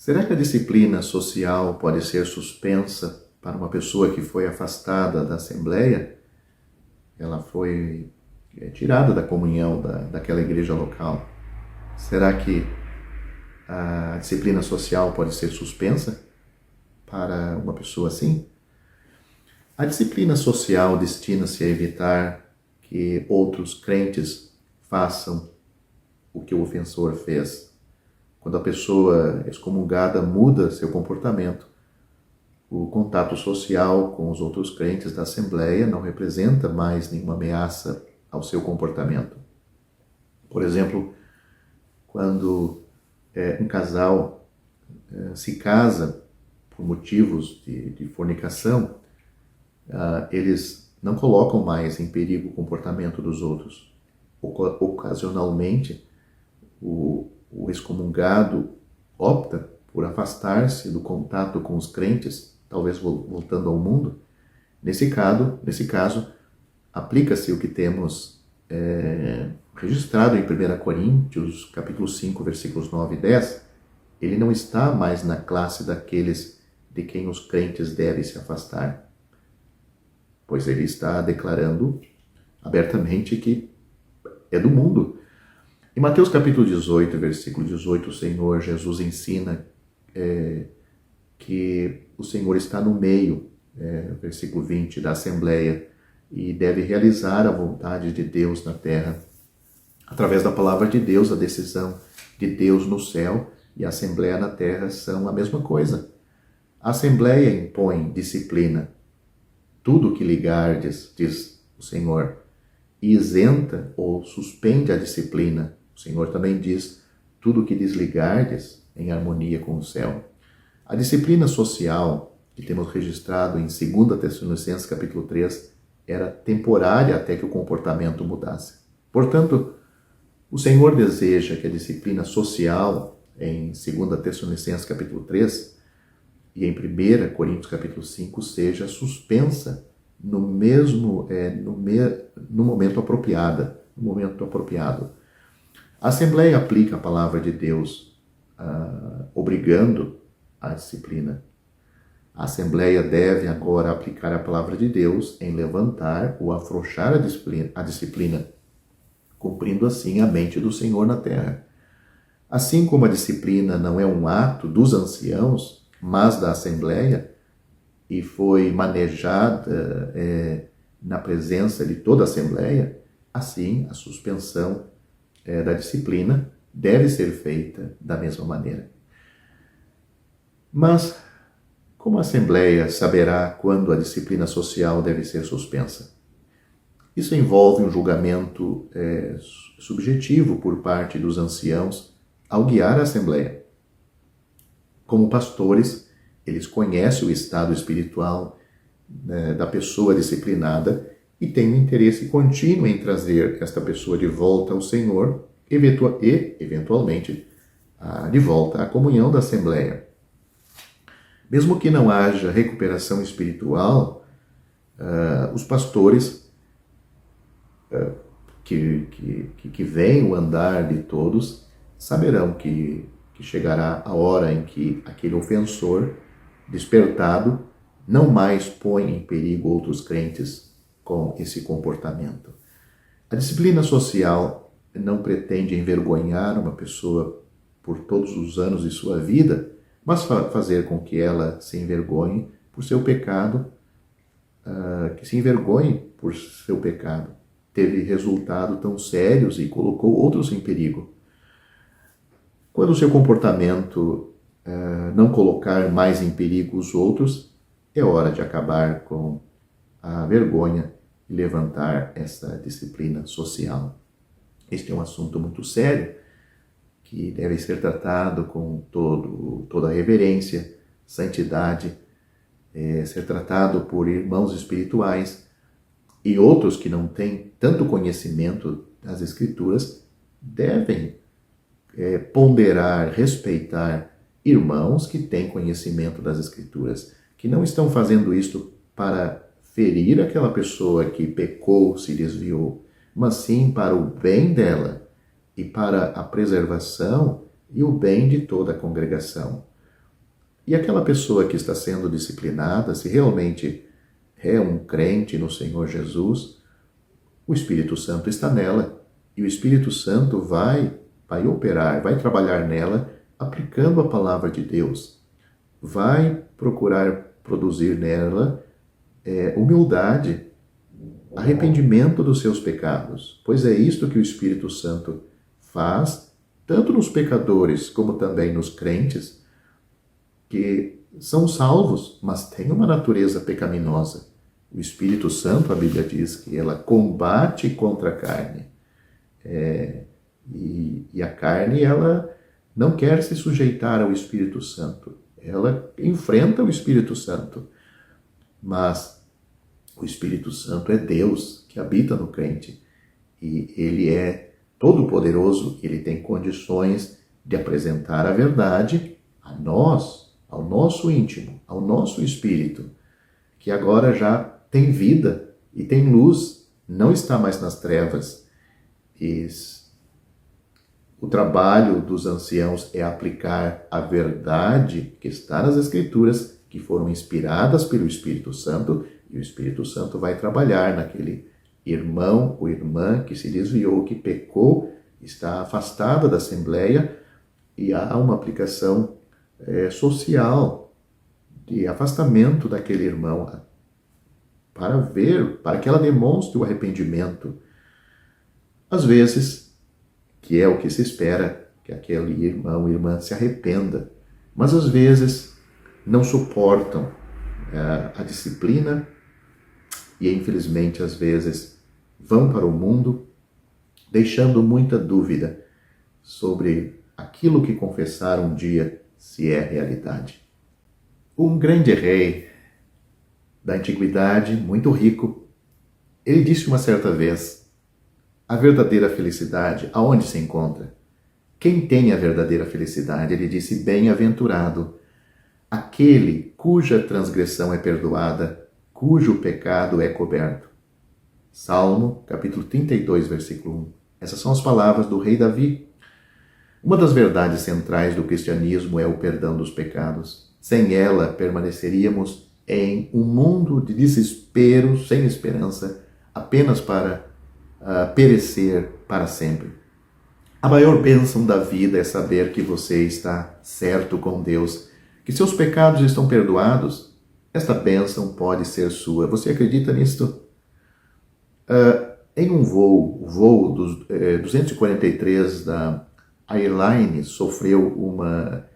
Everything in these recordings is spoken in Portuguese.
Será que a disciplina social pode ser suspensa para uma pessoa que foi afastada da Assembleia? Ela foi tirada da comunhão daquela igreja local. Será que a disciplina social pode ser suspensa para uma pessoa assim? A disciplina social destina-se a evitar que outros crentes façam o que o ofensor fez. Quando a pessoa excomungada muda seu comportamento, o contato social com os outros crentes da Assembleia não representa mais nenhuma ameaça ao seu comportamento. Por exemplo, quando um casal se casa por motivos de fornicação, eles não colocam mais em perigo o comportamento dos outros. Ocasionalmente, o excomungado opta por afastar-se do contato com os crentes, talvez voltando ao mundo. Nesse caso, aplica-se o que temos registrado em 1 Coríntios, capítulo 5, versículos 9 e 10. Ele não está mais na classe daqueles de quem os crentes devem se afastar, pois ele está declarando abertamente que é do mundo. Em Mateus capítulo 18, versículo 18, o Senhor Jesus ensina que o Senhor está no meio, versículo 20, da Assembleia e deve realizar a vontade de Deus na terra. Através da palavra de Deus, a decisão de Deus no céu e a Assembleia na terra são a mesma coisa. A Assembleia impõe disciplina. Tudo o que ligardes, diz o Senhor, e isenta ou suspende a disciplina. O Senhor também diz, tudo o que desligardes em harmonia com o céu. A disciplina social que temos registrado em 2 Tessalonicenses capítulo 3 era temporária até que o comportamento mudasse. Portanto, o Senhor deseja que a disciplina social em 2 Tessalonicenses capítulo 3 e em 1 Coríntios capítulo 5 seja suspensa no momento apropriado. A Assembleia aplica a palavra de Deus, obrigando a disciplina. A Assembleia deve agora aplicar a palavra de Deus em levantar ou afrouxar a disciplina, cumprindo assim a mente do Senhor na terra. Assim como a disciplina não é um ato dos anciãos, mas da Assembleia, e foi manejada na presença de toda a Assembleia, assim a suspensão da disciplina deve ser feita da mesma maneira. Mas como a Assembleia saberá quando a disciplina social deve ser suspensa? Isso envolve um julgamento subjetivo por parte dos anciãos ao guiar a Assembleia. Como pastores, eles conhecem o estado espiritual da pessoa disciplinada e têm um interesse contínuo em trazer esta pessoa de volta ao Senhor e, eventualmente, de volta à comunhão da Assembleia. Mesmo que não haja recuperação espiritual, os pastores que veem o andar de todos saberão que chegará a hora em que aquele ofensor despertado não mais põe em perigo outros crentes com esse comportamento. A disciplina social não pretende envergonhar uma pessoa por todos os anos de sua vida, mas fazer com que ela se envergonhe por seu pecado, teve resultados tão sérios e colocou outros em perigo. Quando o seu comportamento não colocar mais em perigo os outros, é hora de acabar com a vergonha e levantar essa disciplina social. Este é um assunto muito sério, que deve ser tratado com toda a reverência, santidade, ser tratado por irmãos espirituais e outros que não têm tanto conhecimento das Escrituras devem ponderar, respeitar irmãos que têm conhecimento das Escrituras, que não estão fazendo isto para ferir aquela pessoa que pecou, se desviou, mas sim para o bem dela e para a preservação e o bem de toda a congregação. E aquela pessoa que está sendo disciplinada, se realmente é um crente no Senhor Jesus, o Espírito Santo está nela. E o Espírito Santo vai operar, vai trabalhar nela, aplicando a palavra de Deus. Vai procurar produzir nela humildade, arrependimento dos seus pecados. Pois é isto que o Espírito Santo faz, tanto nos pecadores como também nos crentes, que são salvos, mas têm uma natureza pecaminosa. O Espírito Santo, a Bíblia diz que ela combate contra a carne. E a carne, ela não quer se sujeitar ao Espírito Santo. Ela enfrenta o Espírito Santo. Mas o Espírito Santo é Deus que habita no crente. E ele é todo-poderoso, ele tem condições de apresentar a verdade a nós, ao nosso íntimo, ao nosso espírito, que agora já tem vida e tem luz, não está mais nas trevas. E o trabalho dos anciãos é aplicar a verdade que está nas Escrituras, que foram inspiradas pelo Espírito Santo, e o Espírito Santo vai trabalhar naquele irmão ou irmã que se desviou, que pecou, está afastada da Assembleia, e há uma aplicação social de afastamento daquele irmão para que ela demonstre o arrependimento. Às vezes, que é o que se espera, que aquele irmão ou irmã se arrependa, mas às vezes não suportam a disciplina e, infelizmente, às vezes vão para o mundo deixando muita dúvida sobre aquilo que confessaram um dia se é realidade. Um grande rei da antiguidade, muito rico, ele disse uma certa vez: a verdadeira felicidade, aonde se encontra? Quem tem a verdadeira felicidade? Ele disse: bem-aventurado aquele cuja transgressão é perdoada, cujo pecado é coberto. Salmo, capítulo 32, versículo 1. Essas são as palavras do rei Davi. Uma das verdades centrais do cristianismo é o perdão dos pecados. Sem ela, permaneceríamos em um mundo de desespero, sem esperança, apenas para perecer para sempre. A maior bênção da vida é saber que você está certo com Deus, que seus pecados estão perdoados. Esta bênção pode ser sua. Você acredita nisto? Em um voo, o voo dos 243 da Airline sofreu uma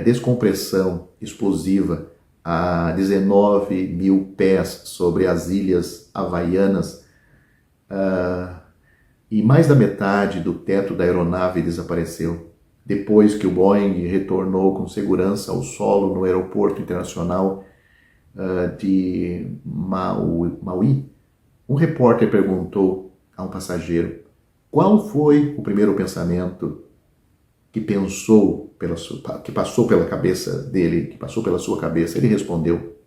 descompressão explosiva a 19 mil pés sobre as ilhas havaianas, e mais da metade do teto da aeronave desapareceu. Depois que o Boeing retornou com segurança ao solo no aeroporto internacional de Maui, um repórter perguntou a um passageiro qual foi o primeiro pensamento que passou pela cabeça dele, que passou pela sua cabeça. Ele respondeu: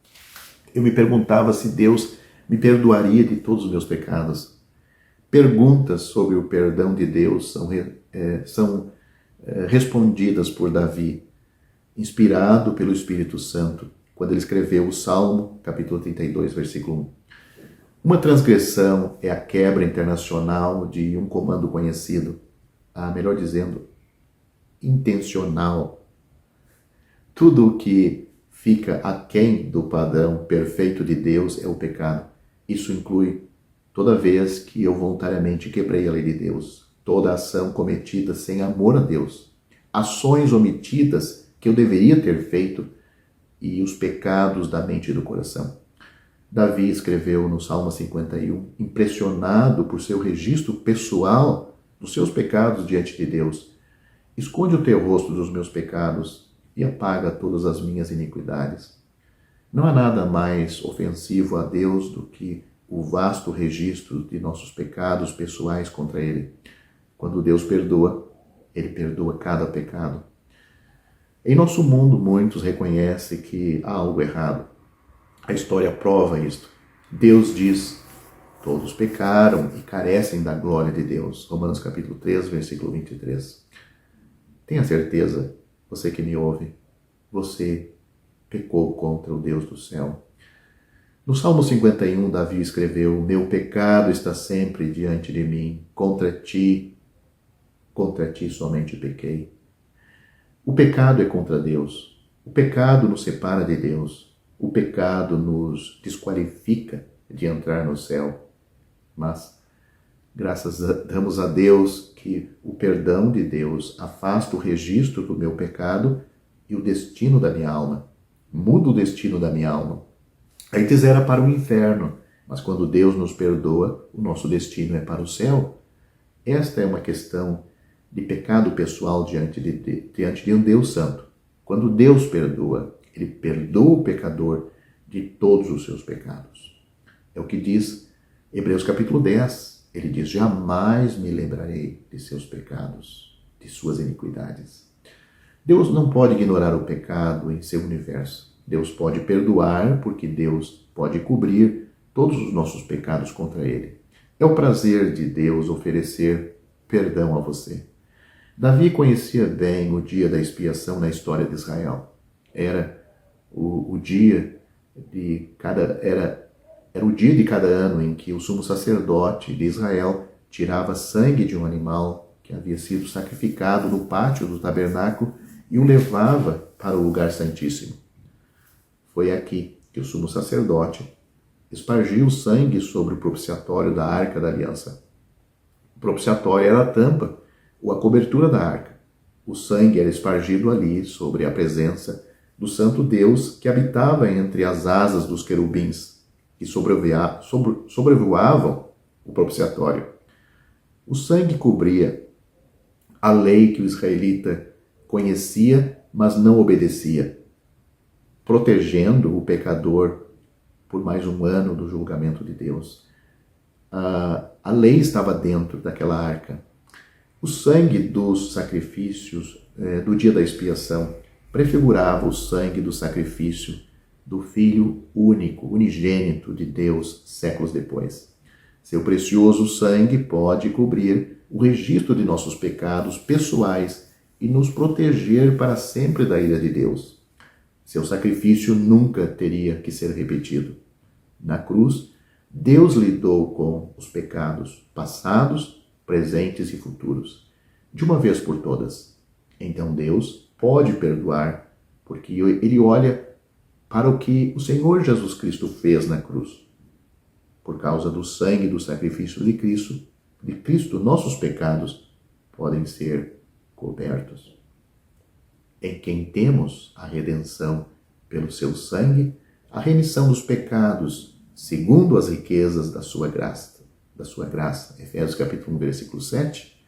eu me perguntava se Deus me perdoaria de todos os meus pecados. Perguntas sobre o perdão de Deus são respondidas por Davi, inspirado pelo Espírito Santo, quando ele escreveu o Salmo, capítulo 32, versículo 1. Uma transgressão é a quebra internacional de um comando conhecido, melhor dizendo, intencional. Tudo o que fica aquém do padrão perfeito de Deus é o pecado. Isso inclui toda vez que eu voluntariamente quebrei a lei de Deus, toda ação cometida sem amor a Deus, ações omitidas que eu deveria ter feito e os pecados da mente e do coração. Davi escreveu no Salmo 51, impressionado por seu registro pessoal dos seus pecados diante de Deus: esconde o teu rosto dos meus pecados e apaga todas as minhas iniquidades. Não há nada mais ofensivo a Deus do que o vasto registro de nossos pecados pessoais contra Ele. Quando Deus perdoa, Ele perdoa cada pecado. Em nosso mundo, muitos reconhecem que há algo errado. A história prova isto. Deus diz: todos pecaram e carecem da glória de Deus. Romanos capítulo 3, versículo 23. Tenha certeza, você que me ouve, você pecou contra o Deus do céu. No Salmo 51, Davi escreveu: meu pecado está sempre diante de mim, contra ti somente pequei. O pecado é contra Deus. O pecado nos separa de Deus. O pecado nos desqualifica de entrar no céu. Mas damos a Deus que o perdão de Deus afasta o registro do meu pecado e o destino da minha alma. Muda o destino da minha alma. Antes era para o inferno, mas quando Deus nos perdoa, o nosso destino é para o céu. Esta é uma questão de pecado pessoal diante de um Deus santo. Quando Deus perdoa, Ele perdoa o pecador de todos os seus pecados. É o que diz Hebreus capítulo 10. Ele diz: jamais me lembrarei de seus pecados, de suas iniquidades. Deus não pode ignorar o pecado em seu universo. Deus pode perdoar, porque Deus pode cobrir todos os nossos pecados contra Ele. É o prazer de Deus oferecer perdão a você. Davi conhecia bem o dia da expiação na história de Israel. Era o dia de cada ano em que o sumo sacerdote de Israel tirava sangue de um animal que havia sido sacrificado no pátio do tabernáculo e o levava para o lugar santíssimo. Foi aqui que o sumo sacerdote espargiu o sangue sobre o propiciatório da Arca da Aliança. O propiciatório era a tampa ou a cobertura da arca. O sangue era espargido ali sobre a presença do santo Deus que habitava entre as asas dos querubins que sobrevoavam o propiciatório. O sangue cobria a lei que o israelita conhecia, mas não obedecia, protegendo o pecador por mais um ano do julgamento de Deus. A lei estava dentro daquela arca. O sangue dos sacrifícios do dia da expiação prefigurava o sangue do sacrifício do Filho único, unigênito de Deus, séculos depois. Seu precioso sangue pode cobrir o registro de nossos pecados pessoais e nos proteger para sempre da ira de Deus. Seu sacrifício nunca teria que ser repetido. Na cruz, Deus lidou com os pecados passados, presentes e futuros, de uma vez por todas. Então Deus pode perdoar, porque Ele olha para o que o Senhor Jesus Cristo fez na cruz. Por causa do sangue do sacrifício de Cristo, nossos pecados podem ser cobertos. Em quem temos a redenção pelo seu sangue, a remissão dos pecados, segundo as riquezas da sua graça. Efésios capítulo 1, versículo 7.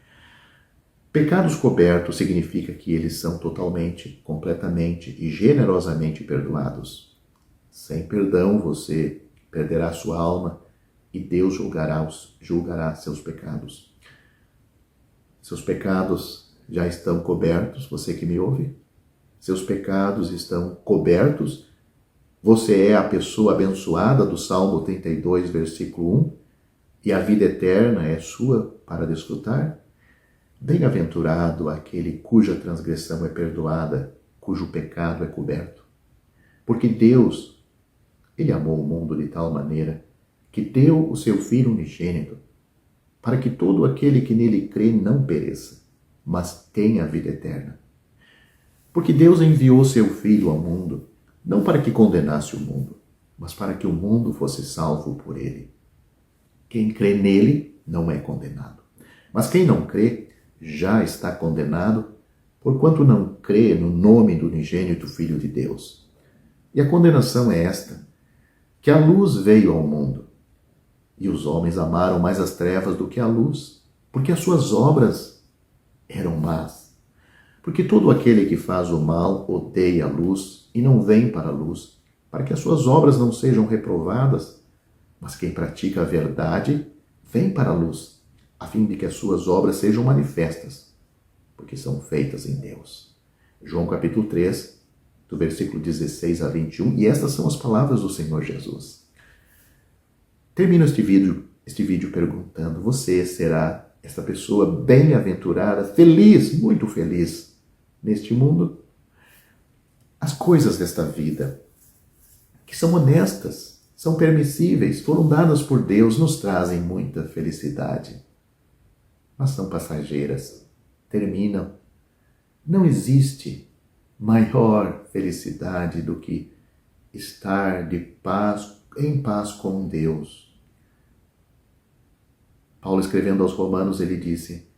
Pecados cobertos significa que eles são totalmente, completamente e generosamente perdoados. Sem perdão, você perderá sua alma e Deus julgará seus pecados. Seus pecados já estão cobertos, você que me ouve? Seus pecados estão cobertos. Você é a pessoa abençoada do Salmo 32, versículo 1, e a vida eterna é sua para desfrutar? Bem-aventurado aquele cuja transgressão é perdoada, cujo pecado é coberto. Porque Deus, Ele amou o mundo de tal maneira que deu o seu Filho unigênito, para que todo aquele que nele crê não pereça, mas tenha a vida eterna. Porque Deus enviou seu Filho ao mundo, não para que condenasse o mundo, mas para que o mundo fosse salvo por ele. Quem crê nele não é condenado. Mas quem não crê já está condenado, porquanto não crê no nome do unigênito Filho de Deus. E a condenação é esta, que a luz veio ao mundo, e os homens amaram mais as trevas do que a luz, porque as suas obras eram más. Porque todo aquele que faz o mal odeia a luz e não vem para a luz, para que as suas obras não sejam reprovadas. Mas quem pratica a verdade vem para a luz, a fim de que as suas obras sejam manifestas, porque são feitas em Deus. João capítulo 3, do versículo 16 a 21, e estas são as palavras do Senhor Jesus. Termino este vídeo perguntando: você será esta pessoa bem-aventurada, feliz, muito feliz neste mundo? As coisas desta vida, que são honestas, são permissíveis, foram dadas por Deus, nos trazem muita felicidade. Mas são passageiras, terminam. Não existe maior felicidade do que estar em paz com Deus. Paulo, escrevendo aos Romanos, ele disse: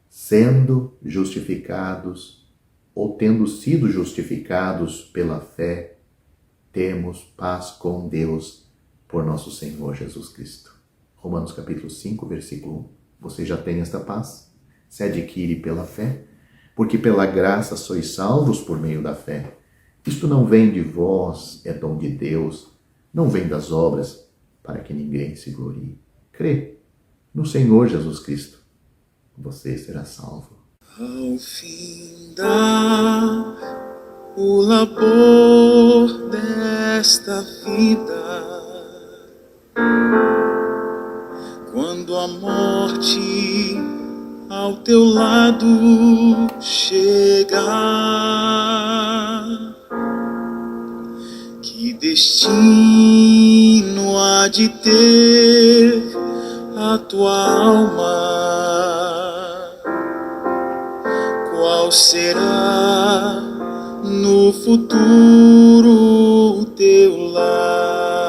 sendo justificados ou tendo sido justificados pela fé, temos paz com Deus por nosso Senhor Jesus Cristo. Romanos capítulo 5, versículo 1. Você já tem esta paz? Se adquire pela fé, porque pela graça sois salvos por meio da fé. Isto não vem de vós, é dom de Deus, não vem das obras, para que ninguém se glorie. Crê no Senhor Jesus Cristo, você será salvo. Ao findar o labor desta vida, quando a morte ao teu lado chegar, que destino há de ter a tua alma? Qual será no futuro o teu lar?